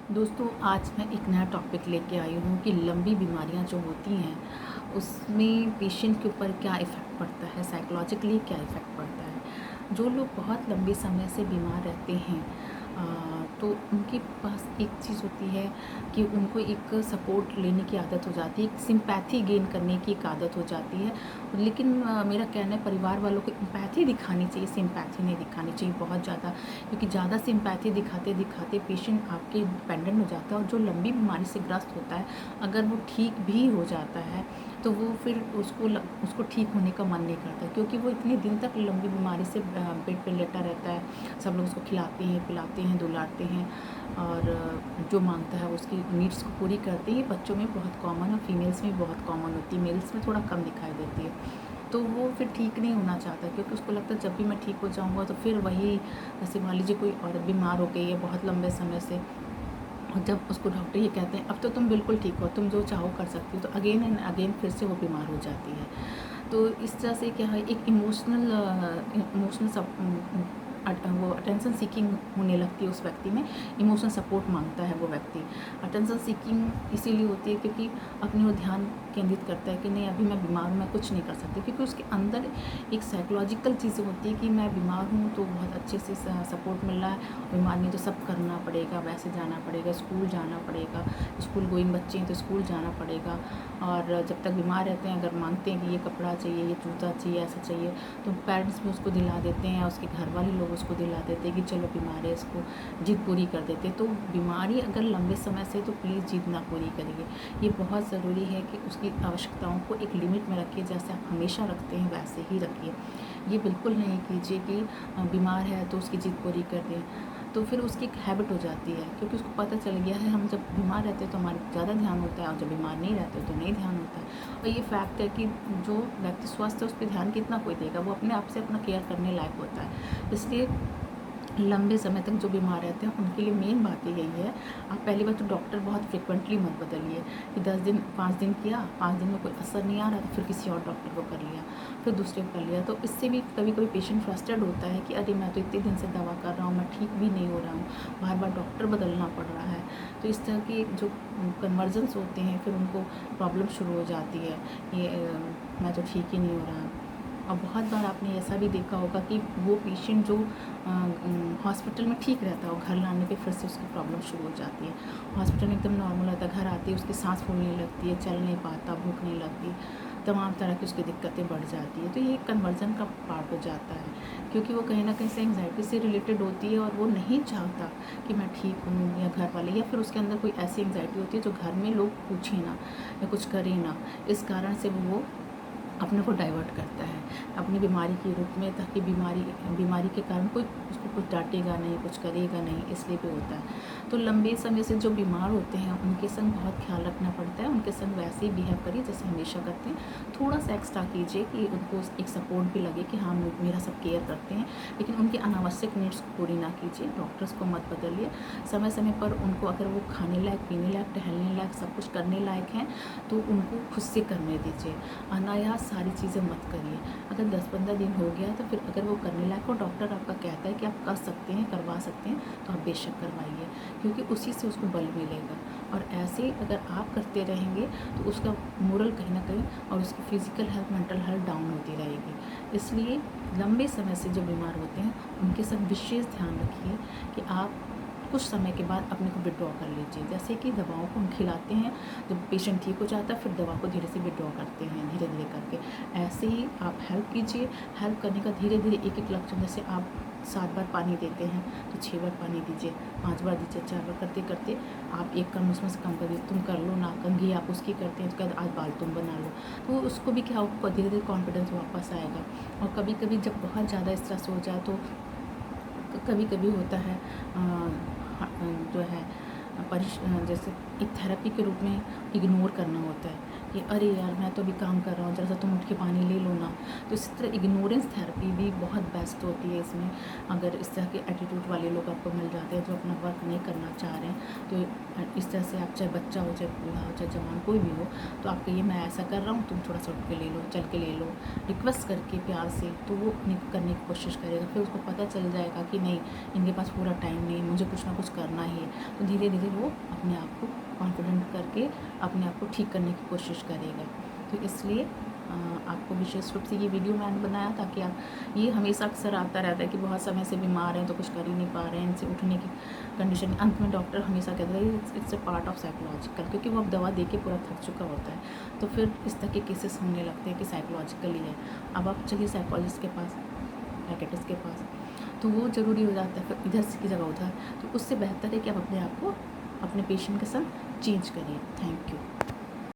दोस्तों, आज मैं एक नया टॉपिक लेके आई हूँ कि लंबी बीमारियाँ जो होती हैं, उसमें पेशेंट के ऊपर क्या इफ़ेक्ट पड़ता है, साइकोलॉजिकली क्या इफ़ेक्ट पड़ता है। जो लोग बहुत लंबे समय से बीमार रहते हैं तो उनके पास एक चीज़ होती है कि उनको एक सपोर्ट लेने की आदत हो जाती है, एक सिंपैथी गेन करने की एक आदत हो जाती है। लेकिन मेरा कहना है परिवार वालों को एम्पैथी दिखानी चाहिए, सिंपैथी नहीं दिखानी चाहिए बहुत ज़्यादा, क्योंकि ज़्यादा सिंपैथी दिखाते दिखाते पेशेंट आपके डिपेंडेंट हो जाता है और जो लंबी बीमारी से ग्रस्त होता है, अगर वो ठीक भी हो जाता है तो वो फिर उसको ठीक होने का मन नहीं करता, क्योंकि वो इतने दिन तक लंबी बीमारी से बेड पे लेटा रहता है। सब लोग उसको खिलाते हैं, पिलाते हैं, दुलारते हैं और जो मांगता है उसकी नीड्स को पूरी करते हैं। ये बच्चों में बहुत कॉमन है, फीमेल्स में बहुत कॉमन होती है, मेल्स में थोड़ा कम दिखाई देती है। तो वो फिर ठीक नहीं होना चाहता, क्योंकि उसको लगता है जब भी मैं ठीक हो जाऊँगा तो फिर वही, जैसे मान लीजिए कोई औरत बीमार हो गई है बहुत लंबे समय से, और जब उसको डॉक्टर ये कहते हैं अब तो तुम बिल्कुल ठीक हो, तुम जो चाहो कर सकती हो, तो अगेन एंड अगेन फिर से वो बीमार हो जाती है। तो इस तरह से क्या है, एक इमोशनल वो अटेंशन सीकिंग होने लगती है उस व्यक्ति में, इमोशनल सपोर्ट मांगता है वो व्यक्ति। अटेंशन सीकिंग इसीलिए होती है क्योंकि अपने वो ध्यान केंद्रित करता है कि नहीं अभी मैं बीमार हूँ, मैं कुछ नहीं कर सकती, क्योंकि उसके अंदर एक साइकोलॉजिकल चीज़ होती है कि मैं बीमार हूँ तो बहुत अच्छे से सपोर्ट मिल रहा है, बीमार नहीं तो सब करना पड़ेगा, वैसे जाना पड़ेगा, स्कूल जाना पड़ेगा, स्कूल गोइंग बच्चे हैं तो स्कूल जाना पड़ेगा। और जब तक बीमार रहते हैं अगर मांगते हैं कि ये कपड़ा चाहिए, ये जूता चाहिए, ऐसा चाहिए, तो पेरेंट्स भी उसको दिला देते हैं, उसके घर वाले लोग उसको दिला देते हैं कि चलो बीमार है, इसको जिद पूरी कर देते हैं। तो बीमारी अगर लंबे समय से, तो प्लीज़ जिद ना पूरी करिए। ये बहुत ज़रूरी है कि उसकी आवश्यकताओं को एक लिमिट में रखिए, जैसे आप हमेशा रखते हैं वैसे ही रखिए। ये बिल्कुल नहीं कीजिए कि बीमार है तो उसकी जिद पूरी कर दें, तो फिर उसकी एक हैबिट हो जाती है, क्योंकि उसको पता चल गया है हम जब बीमार रहते हैं तो हमारे ज़्यादा ध्यान होता है और जब बीमार नहीं रहते तो नहीं ध्यान होता है। और ये फैक्ट है कि जो व्यक्ति स्वस्थ है उस पर ध्यान कितना कोई देगा, वो अपने आप से अपना केयर करने लायक होता है। इसलिए लंबे समय तक जो बीमार रहते हैं उनके लिए मेन बात यही है, आप पहली बात तो डॉक्टर बहुत फ्रिक्वेंटली मत बदलिए कि 10 दिन 5 दिन किया, 5 दिन में कोई असर नहीं आ रहा तो फिर किसी और डॉक्टर को कर लिया, फिर दूसरे को कर लिया। तो इससे भी कभी कभी पेशेंट फ्रस्ट्रेट होता है कि अरे मैं तो इतने दिन से दवा कर रहा हूँ, मैं ठीक भी नहीं हो रहा हूँ, बार बार डॉक्टर बदलना पड़ रहा है। तो इस तरह के जो कन्वर्जन्स होते हैं फिर उनको प्रॉब्लम शुरू हो जाती है, ये मैं तो ठीक ही नहीं हो रहा। और बहुत बार आपने ऐसा भी देखा होगा कि वो पेशेंट जो हॉस्पिटल में ठीक रहता है और घर लाने पे फिर से उसकी प्रॉब्लम शुरू हो जाती है। हॉस्पिटल में एकदम नॉर्मल रहता है, घर आते ही उसकी सांस फूलने लगती है, चल नहीं पाता, भूख नहीं लगती, तमाम तरह की उसकी दिक्कतें बढ़ जाती है। तो ये कन्वर्जन का पार्ट हो जाता है, क्योंकि वो कहीं ना कहीं से एंग्जाइटी से रिलेटेड होती है और वो नहीं चाहता कि मैं ठीक हूँ, या घर वाले, या फिर उसके अंदर कोई ऐसी एंग्जाइटी होती है जो घर में लोग पूछें ना या कुछ करें ना, इस कारण से वो अपने को डाइवर्ट करता है अपनी बीमारी के रूप में, ताकि बीमारी के कारण कोई उसको कुछ डांटेगा नहीं, कुछ करेगा नहीं, इसलिए भी होता है। तो लंबे समय से जो बीमार होते हैं उनके संग बहुत ख्याल रखना पड़ता है, उनके संग वैसे ही बिहेव करिए जैसे हमेशा करते हैं। थोड़ा सा एक्स्ट्रा कीजिए कि उनको एक सपोर्ट भी लगे कि हाँ मेरा सब केयर करते हैं, लेकिन उनके अनावश्यक नीड्स को पूरी ना कीजिए। डॉक्टर्स को मत बदलिए, समय समय पर उनको अगर वो खाने लायक, पीने लायक, टहलने लायक, सब कुछ करने लायक हैं तो उनको खुद से करने दीजिए। अनायास सारी चीज़ें मत करिए। अगर 10-15 दिन हो गया तो फिर अगर वो करने लायक हो, डॉक्टर आपका कहता है कि आप कर सकते हैं, करवा सकते हैं, तो आप बेशक करवाइए, क्योंकि उसी से उसको बल मिलेगा। और ऐसे अगर आप करते रहेंगे तो उसका मोरल कहीं ना कहीं और उसकी physical health, mental health down होती रहेगी। इसलिए लंबे समय से जो बीमार होते हैं उनके साथ विशेष ध्यान रखिए कि आप कुछ समय के बाद अपने को विड्रॉ कर लीजिए। जैसे कि दवाओं को हम खिलाते हैं, जब पेशेंट ठीक हो जाता है फिर दवा को धीरे से विड्रॉ करते हैं, धीरे धीरे करके। ऐसे ही आप हेल्प कीजिए। हेल्प करने का धीरे धीरे एक एक लक्षण, जैसे आप 7 बार पानी देते हैं तो 6 बार पानी दीजिए, 5 बार दीजिए, 4 बार करते करते आप एक काम उसमें से कम कर दीजिए। तुम कर लो ना, कंघी आप उसकी करते हैं तो आज बाल तुम बना लो, तो उसको भी क्या होगा, धीरे धीरे कॉन्फिडेंस वापस आएगा। और कभी कभी जब बहुत ज़्यादा स्ट्रेस हो जाए तो कभी कभी होता है जो है जैसे एक थेरेपी के रूप में इग्नोर करना होता है कि अरे यार मैं तो अभी काम कर रहा हूँ, ज़रा सा तुम उठ के पानी ले लो ना। तो इस तरह इग्नोरेंस थेरेपी भी बहुत बेस्ट होती है इसमें। अगर इस तरह के एटीट्यूड वाले लोग आपको मिल जाते हैं जो अपना वर्क नहीं करना चाह रहे हैं, तो इस तरह से आप चाहे बच्चा हो, चाहे बूढ़ा हो, चाहे जवान कोई भी हो, तो आप कहिए मैं ऐसा कर रहा हूँ, तुम थोड़ा सा उठ के ले लो, चल के ले लो, रिक्वेस्ट करके प्यार से, तो वो करने की कोशिश करेगा। फिर उसको पता चल जाएगा कि नहीं, इनके पास पूरा टाइम नहीं, मुझे कुछ ना कुछ करना ही है। तो धीरे धीरे वो अपने आप को कॉन्फिडेंट करके अपने आप को ठीक करने की कोशिश करेगा। तो इसलिए आपको विशेष रूप से ये वीडियो मैंने बनाया ताकि आप, ये हमेशा अक्सर आता रहता है कि बहुत समय से बीमार हैं तो कुछ कर ही नहीं पा रहे हैं, इनसे उठने की कंडीशन, अंत में डॉक्टर हमेशा कहता है it's a part of psychological, क्योंकि वो अब दवा दे के पूरा थक चुका होता है। तो फिर इस तरह के केसेस होने लगते हैं कि साइकोलॉजिकली है। अब आप चलिए साइकोलॉजिस्ट के पास, साइकेट्रिस्ट के पास, तो वो ज़रूरी हो जाता है फिर इधर से की जगह उधर। तो उससे बेहतर है कि आप अपने आप को अपने पेशेंट के संग चेंज करिए। Thank you.